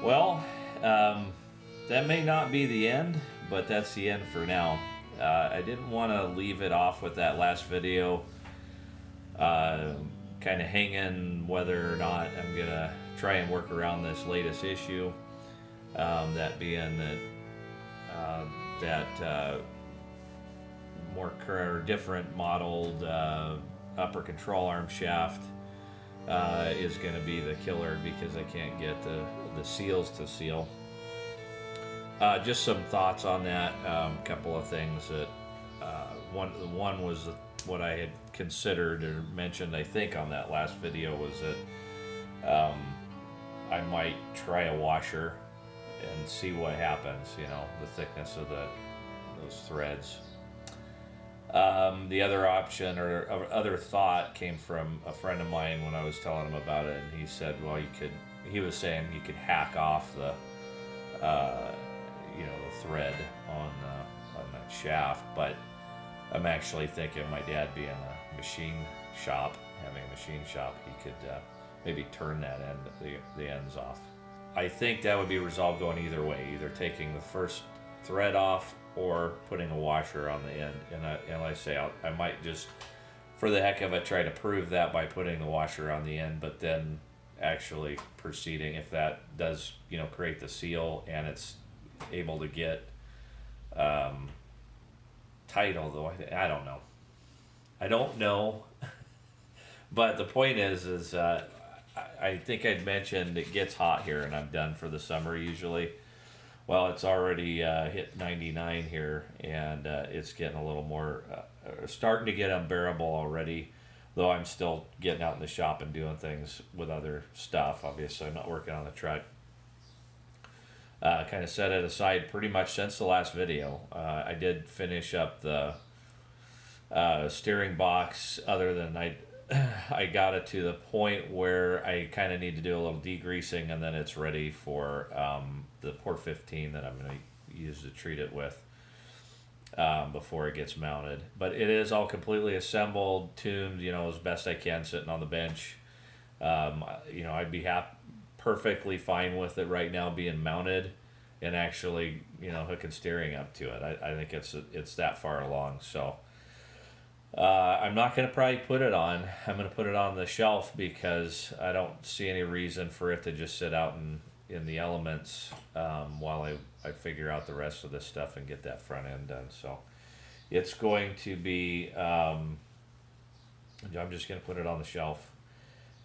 Well, that may not be the end, but that's the end for now. I didn't want to leave it off with that last video, kind of hanging whether or not I'm going to try and work around this latest issue. That being that more different modeled upper control arm shaft is going to be the killer because I can't get the seals to seal. Just some thoughts on that. Couple of things that one was what I had considered or mentioned, I think, on that last video was that I might try a washer and see what happens. You know, the thickness of those threads. The other option or other thought came from a friend of mine when I was telling him about it, and he said, well, he was saying you could hack off the the thread on that shaft, but I'm actually thinking my dad being a machine shop, having a machine shop, he could maybe turn that the ends off. I think that would be resolved going either way, either taking the first thread off or putting a washer on the end. And like I say, I might just, for the heck of it, try to prove that by putting the washer on the end, but then actually proceeding, if that does, create the seal and it's able to get tight, although I don't know. I don't know. But the point is I think I'd mentioned it gets hot here and I'm done for the summer usually. Well, it's already hit 99 here, and it's getting a little more, starting to get unbearable already, though I'm still getting out in the shop and doing things with other stuff. Obviously, I'm not working on the truck. Kind of set it aside pretty much since the last video. I did finish up the steering box, other than I got it to the point where I kind of need to do a little degreasing, and then it's ready for the port 15 that I'm going to use to treat it with before it gets mounted. But it is all completely assembled, tuned, as best I can, sitting on the bench. I'd be perfectly fine with it right now being mounted and actually, hooking steering up to it. I think it's that far along, so. I'm not going to probably put it on. I'm going to put it on the shelf because I don't see any reason for it to just sit out in the elements while I figure out the rest of this stuff and get that front end done. So it's going to be, I'm just going to put it on the shelf.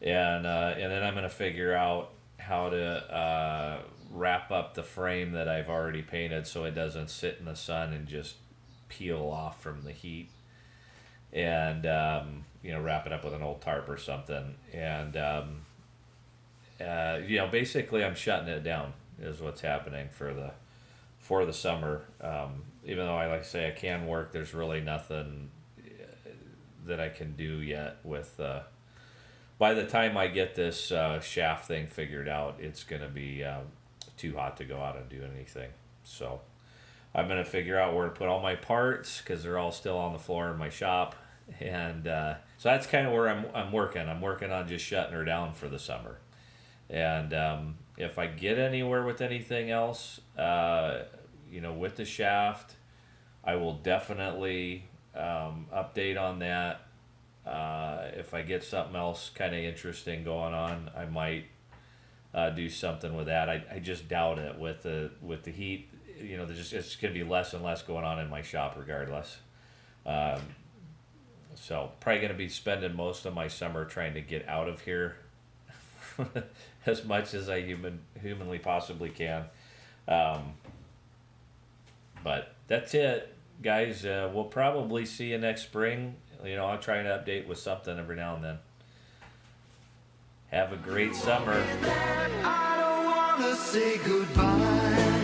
And then I'm going to figure out how to wrap up the frame that I've already painted so it doesn't sit in the sun and just peel off from the heat. And wrap it up with an old tarp or something, and basically I'm shutting it down is what's happening for the summer. Even though I say I can work, there's really nothing that I can do yet with by the time I get this shaft thing figured out, it's gonna be too hot to go out and do anything. So I'm going to figure out where to put all my parts because they're all still on the floor in my shop. And so that's kind of where I'm working. I'm working on just shutting her down for the summer. And if I get anywhere with anything else, with the shaft, I will definitely update on that. If I get something else kind of interesting going on, I might do something with that. I just doubt it with the heat. It's going to be less and less going on in my shop regardless. So probably going to be spending most of my summer trying to get out of here as much as I humanly possibly can. But that's it, guys. We'll probably see you next spring. I'll try and update with something every now and then. Have a great summer. I don't wanna say goodbye.